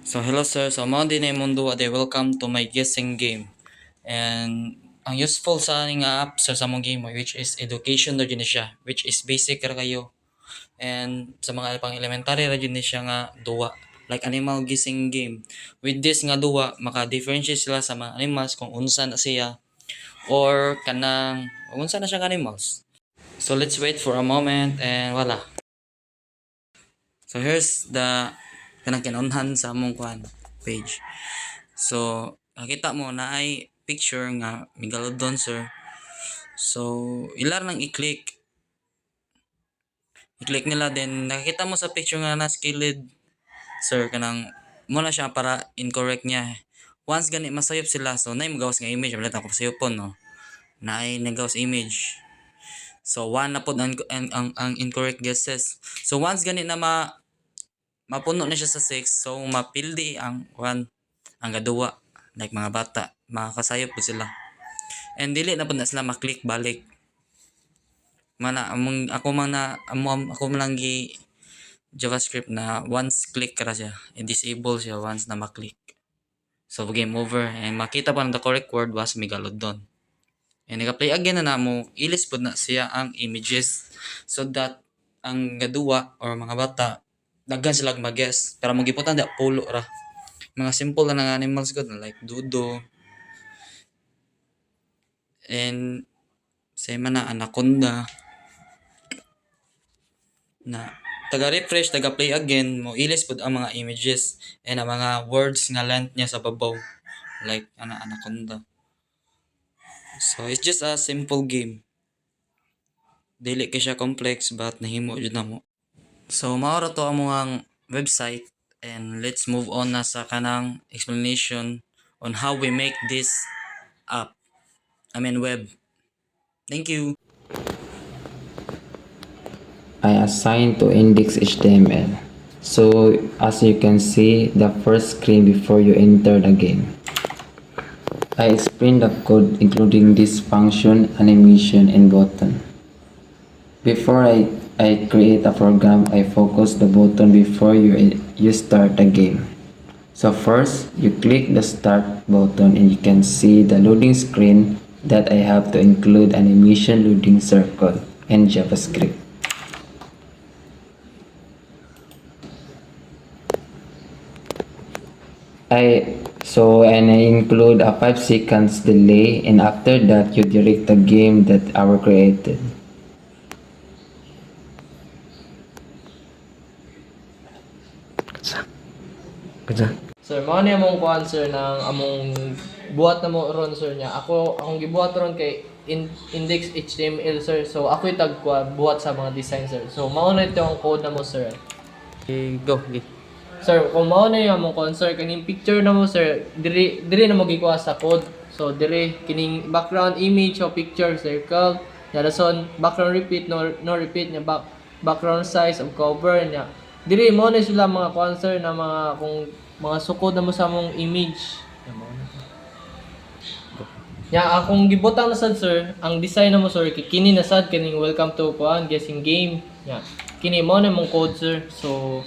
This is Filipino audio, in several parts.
So hello sir, so mao din imong duwa day welcome to my guessing game. And ang useful sa aning app sir sa mong game which is education na din siya, which is basic ra kayo. And sa mga pang elementary ra din siya nga duwa like animal guessing game. With this nga duwa maka-differentiate sila sa mga animals kung unsa na siya or kanang unsa na siya ka animals. So let's wait for a moment and voila. So here's the kanang kinunhan sa among kwan page. So nakita mo na ay picture nga Megalodon sir. So ilar nang i-click. I-click nila then nakita mo sa picture nga na skilled sir kanang mo na siya para incorrect niya. Once gani masayop sila so nay magawas nga image ulit ako sayopon no. Naay nagawas image. So one na pod ang incorrect guesses. So once gani na mapuno na siya sa 6 so mapildi ang one ang gaduwa like mga bata makakasayop po sila and dili na po na sila maklik balik mana among ako man na ako man lang gi JavaScript na once click ra siya i-disable siya once na maklik so game over and makita pa na the correct word was Megalodon and naka-play again na namo ilis pod na siya ang images so that ang gaduwa or mga bata daghan sila mag-guess pero magiputan da pulo ra mga simple na ng animals ko like dodo and say man na anaconda na taga-refresh, taga-play again mo ilis pud ang mga images and ang mga words nga length niya sa babaw like anaconda. So it's just a simple game. Dili kay siya complex but nahimo jud namo. So mao ra to among website and let's move on na sa kanang explanation on how we make this app. I mean web. Thank you. I assign to index HTML. So as you can see, the first screen before you enter the game. I explain the code including this function, animation, and button. Before I create a program, I focus the button before you start the game. So first, you click the start button and you can see the loading screen that I have to include animation loading circle and JavaScript. And I include a 5 seconds delay, and after that you direct the game that our created. Sir, mao ni among kuan sir ng among buhat na mo ron sir niya. Akong gibuhat ron kay index HTML sir. So ako itag buhat sa mga design sir. So mao na ito ang code na mo sir. Go. Sir, kung mao na yung among kuan sir kining picture na mo sir, diri na mo gikuha sa code. So diri kining background image o picture circle. Ya dason background repeat no repeat niya background size of cover niya. Diri mo na sila mga kuan sir na mga kung mga sukod na mo sa mong image. Ya akong gibutang na sad sir, ang design na mo sir kini na sad kining welcome to kuan guessing game. Ya. Kini mo na mong code sir. So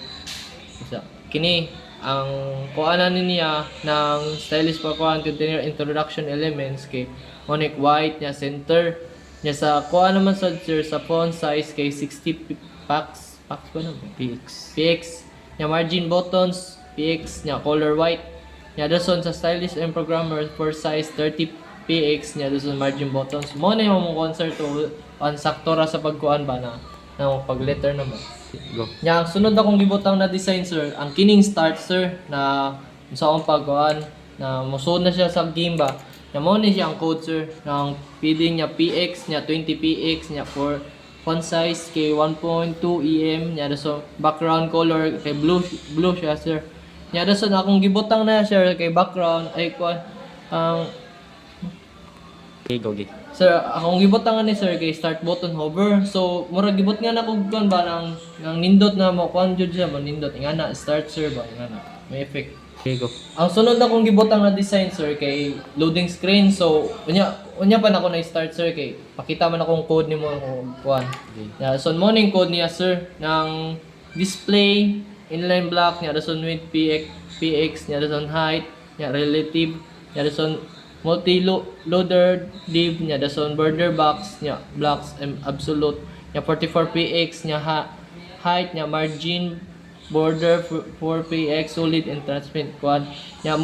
kini ang kuanan niya ng stylish pa kuan container introduction elements kay Monic white niya center niya sa kuan naman sad sir sa font size kay 60 px ba na px niya margin buttons px niya color white niya dason sa stylish and programmer for size 30 px niya dason margin buttons mo na yung concert to ang sakto ra sa pagkuan ba na pag letter naman. Go. Nya ang sunod akong gibutang na design sir, ang kining start sir na sa akong pagkuan na musod na siya sa game ba. Na mo ni siya ang code sir ng feeding niya px niya 20 px niya for font size kay 1.2 em niya so background color kay blue siya sir. Nya dason akong gibutang na sir kay background ay kuan ang Go. Sir, akong gibutang ni sir kay start button hover. So, mura gibot nga na kung kuan ba nang nindot na mo kuan jud siya man nindot nga na start sir ba nga na may effect. Go. Ang sunod na kong gibutang na design sir kay loading screen. So, unya pa na ako na start sir kay pakita man akong code nimo kung kuan. Yeah, so morning code niya sir ng display inline block niya dason with px px nya dason height nya relative nya dason multi-loader div nya dason border box nya blocks and absolute nya 44px nya height nya margin border 4px solid and transmit quad nya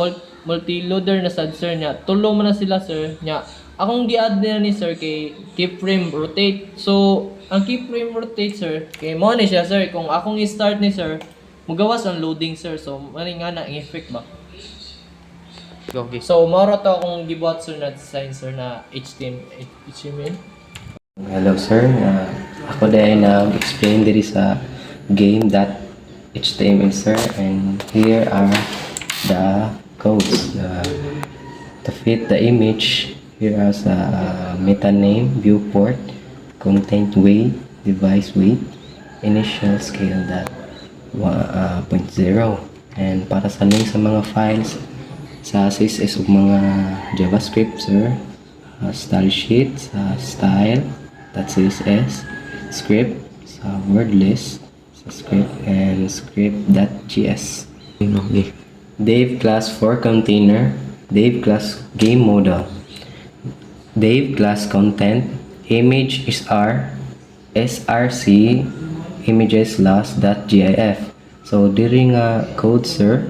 multi-loader na sad sir nya tulo man na sila sir nya akong gi-add na ni sir kay keyframe rotate. So ang keyframe rotate sir kay mo ni siya sir kung akong i-start ni sir mugawas ang loading sir, so mani nga na ang effect ba. Okay. So moro to akong gibuhat sir na design sir na HTML. Hello sir, ako dahil nag-explain diri sa game.html sir, and here are the codes to fit the image. Here are the meta name, viewport, content weight, device weight, initial scale that 0, and para sa link sa mga files sa CSS ug mga JavaScript sir, style sheet sa style.css, script sa word list sa script, and script.js. Okay. Div class for container, div class game model, div class content, image is src images last.gif. So diri nga code sir,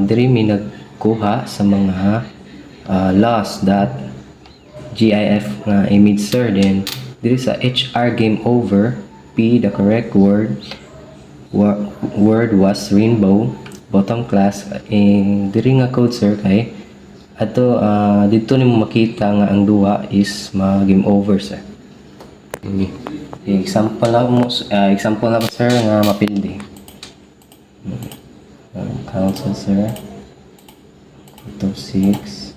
diri mi nagkuha sa mga loss.gif nga image sir. Then diri sa hr game over, p the correct word was rainbow, bottom class. Diri nga code sir kay ato dito nimo makita nga ang duha is ma-game over sir. Okay. Example na mo sir nga mapindi. Cancel sir. Ito 6.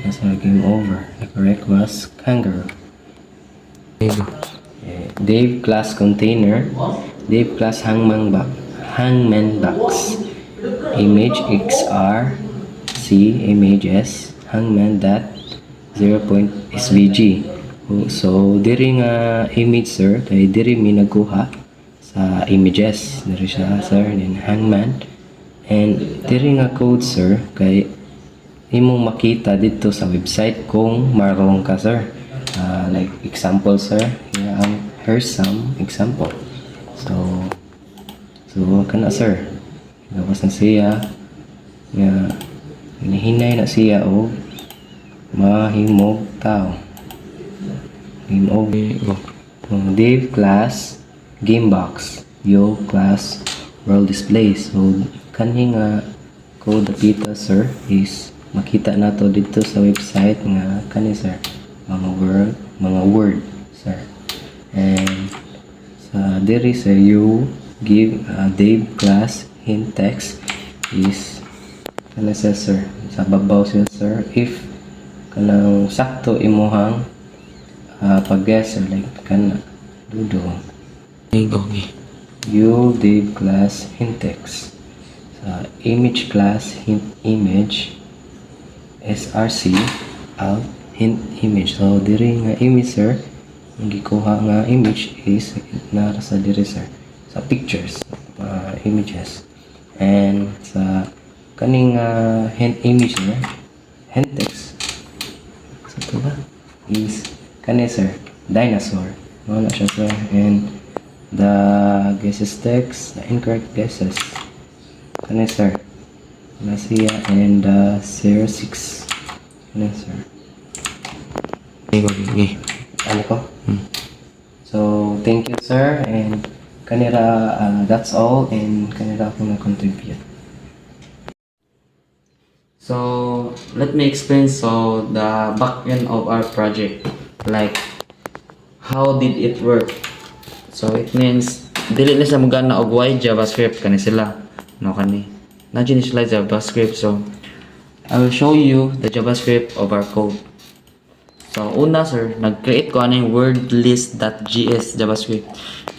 Nasa game over. The correct was kangaroo. Div class container, div class hangman box, image xrc images hangman dot 0.svg. So diri nga image sir kay diri mi nagkuha sa images diri siya sir, then hangman, and diri nga code sir kay imong makita dito sa website kung marunong ka sir. Like example sir, here's some example. So kana sir, gawas na siya nga hinihinay na siya o mahimog tao. Game over. Div class gamebox, view class world display. So kaning code dito sir is makita nato dito sa website nga kani sir mga word sir. And sa diri sir you give div class hint text is kana sir sa babaw siya sir if kanang sakto imuhang pag-guess sir, like kana dudo. Okay. You div class hint text sa image class hint image src out hint image. So diri nga image sir, ang gikuha nga image is nara sa diri sir sa pictures, images, and sa kaning hint image sir, hint text sa to ba is kani sir dinosaur, wala siya sir, and the guesses text, the incorrect guesses kani sir na siya, and 06 kani sir. Okay. Ano ko? So thank you sir, and kanira that's all, and kanira ako na contribute. So let me explain the back end of our project, like how did it work. So it means dili na sa magana og wide JavaScript kani sila no kani na sila JavaScript. So I will show you the JavaScript of our code. So una sir, nag-create ko ano yung wordlist.js JavaScript.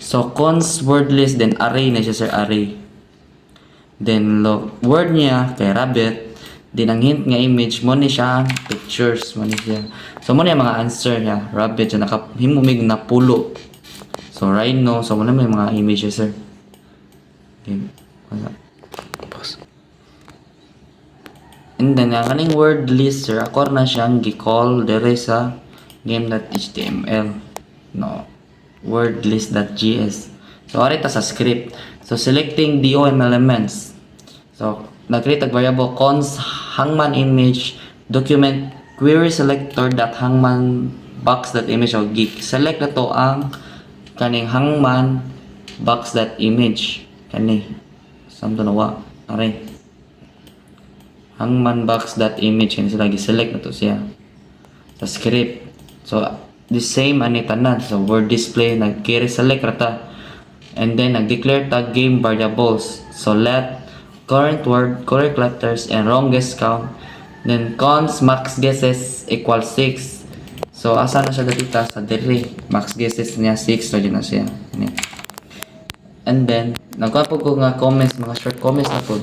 So cons wordlist, then array na siya sir, array. Then word niya kay rabbit. Din ang hint nga image mo ni siya pictures mo ni siya. So mo ni mga answer niya, rabbit siya nakahimumig na pulo. So rhino, so mo na may mga images sir. Okay. And then ang kaning word list sir, ako na siyang gi-call dere sa game.html. No. Word list.js. So ari ta sa script. So selecting DOM elements. So nag-create ang variable cons hangman image document query selector dot hangman box dot image. So select na to ang kaning hangman box dot image kani samto nawa ari hangman box dot image kani sila gi-select na to siya sa script. So the same ani tanan. So word display nag-carry select rata, and then nag-declare tag game variables. So let current word, correct letters, and wrongest count. Then cons max guesses equals 6. So asa na siya dito sa diri max guesses niya 6, so dyan na siya. And then nagkuha po ko nga comments, mga short comments na po.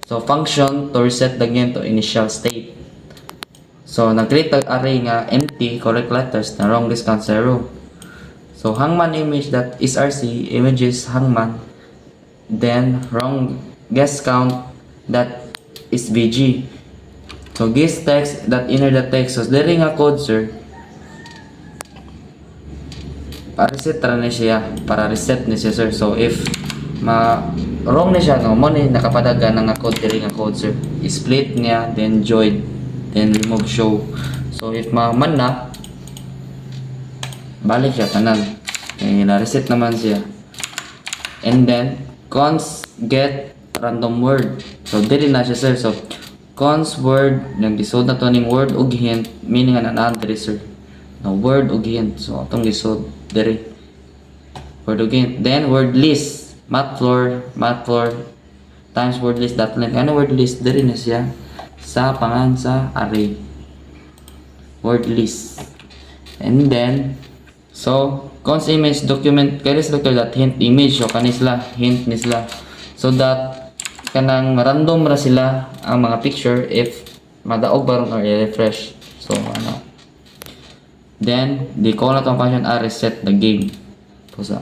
So function to reset the game to initial state. So nag-create tag array nga empty correct letters na wrongest count 0. So hangman image that is rc images hangman, then wrong guess count that is vg. So guess text that inner the text. So diri nga code sir para reset ra na siya, para reset ni siya sir. So if wrong na siya, no mo ni nakapadaga na nga code diri nga code sir, split niya then join then remove show. So if man na balik siya tanan, na-reset naman siya. And then cons get random word. So dili na siya sir. So cons word nag-disod na to ning word ug hint, meaning an address sir na word ug hint. So atong disod diri word ug hint. Then word list mathlore times word list dot length. Ano word list diri na siya sa pangan sa array word list. And then so cons image document kaya selector that hint image. So kanisla hint ni sila, so that kanang random ra sila ang mga picture if madaog baron or i-refresh. So ano, then di call na tong function reset the game. Pusa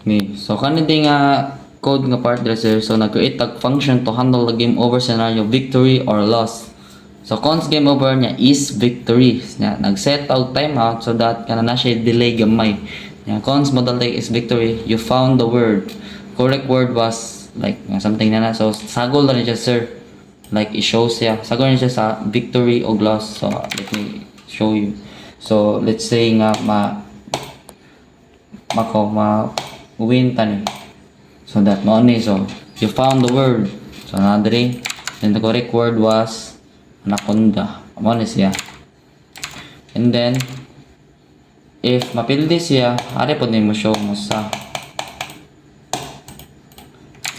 ni so kanindi nga code nga part dresser. So nag-create tag function to handle the game over scenario victory or loss. So cons game over niya is victory. Nag-set out timeout so that kana na siya delay gamay. Cons model take is victory. You found the word. Correct word was like something na. So sagol na siya sir. Like i-show siya. Sagol na siya sa victory o loss. So let me show you. So let's say nga win tani. So that mo ni. So you found the word. So nadiri. Then the correct word was anaconda. Mo ni siya. And then if mapildi siya, ari po ni mo show mo sa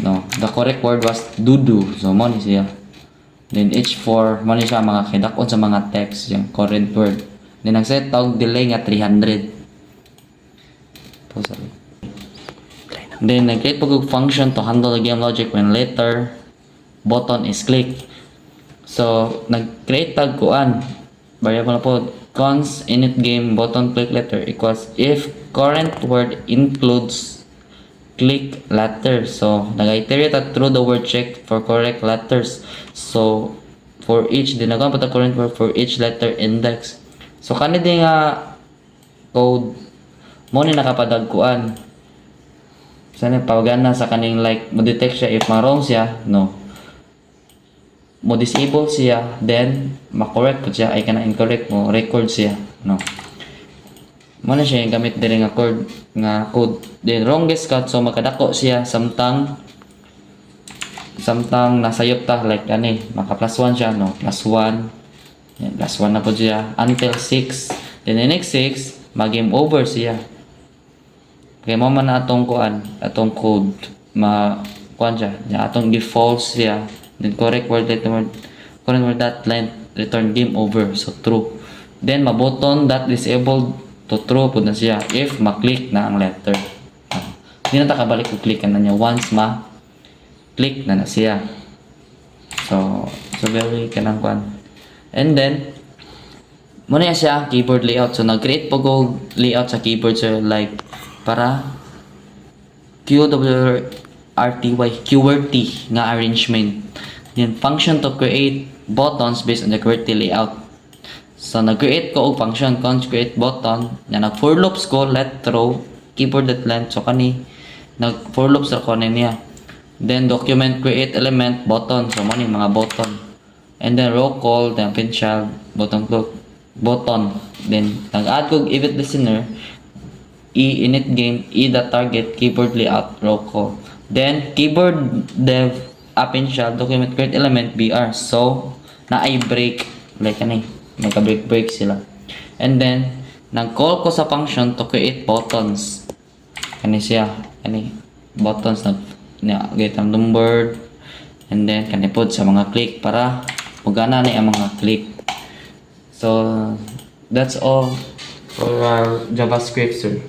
no, the correct word was dudu. So mo ni siya. Then H4 mo ni siya mga kidakon sa mga text yung current word. Then nag-set tag delay nga 300. So sorry. Then nag-create po function to handle the game logic when later button is clicked. So nag-create tag kuan variable na po cons init game button click letter equals if current word includes click letter. So nag-iterate at through the word check for correct letters. So for each dinagawa pa ta current word for each letter index. So kanidi nga code mo ni nakapadagkuan. Sana pawagana sa kaning like mo detect siya if marong siya, no. Mo disable siya, then ma-correct po siya ay kana incorrect mo record siya, no. Mo na siya yung gamit diri nga code. Then wrongest cut, so makadako siya samtang nasayop ta like ani maka plus 1 siya, no. Plus 1. Yan, plus 1 na po siya until 6. Then the next 6 mag-game over siya. Kaya mo man na atong atong code kuan siya, atong default siya, then correct word that length return game over, so true. Then mabuton that disabled to true pud na siya if ma-click na ang letter. Di na ta kabalik og click na niya once click na siya. So very kanang kuan. And then muna siya keyboard layout. So nag-create po ko layout sa keyboard sir, like para QWRTY QWERTY nga arrangement. Then function to create buttons based on the QWERTY layout. So nag-create ko og function const create button na nag for loops ko let row keyboard.length so kani nag for loops ako niya. Then document create element button so mo ni mga button. And then row call then pin child button clock button. Then nag-add ko event listener init game target keyboard layout row call. Then keyboard dev append child document create element br so na ay break like ani magka-break sila. And then nag-call ko sa function to create buttons. Kani siya, kani buttons na get ang number and then kani pod sa mga click para magana ni ang mga click. So that's all for our JavaScript, sir.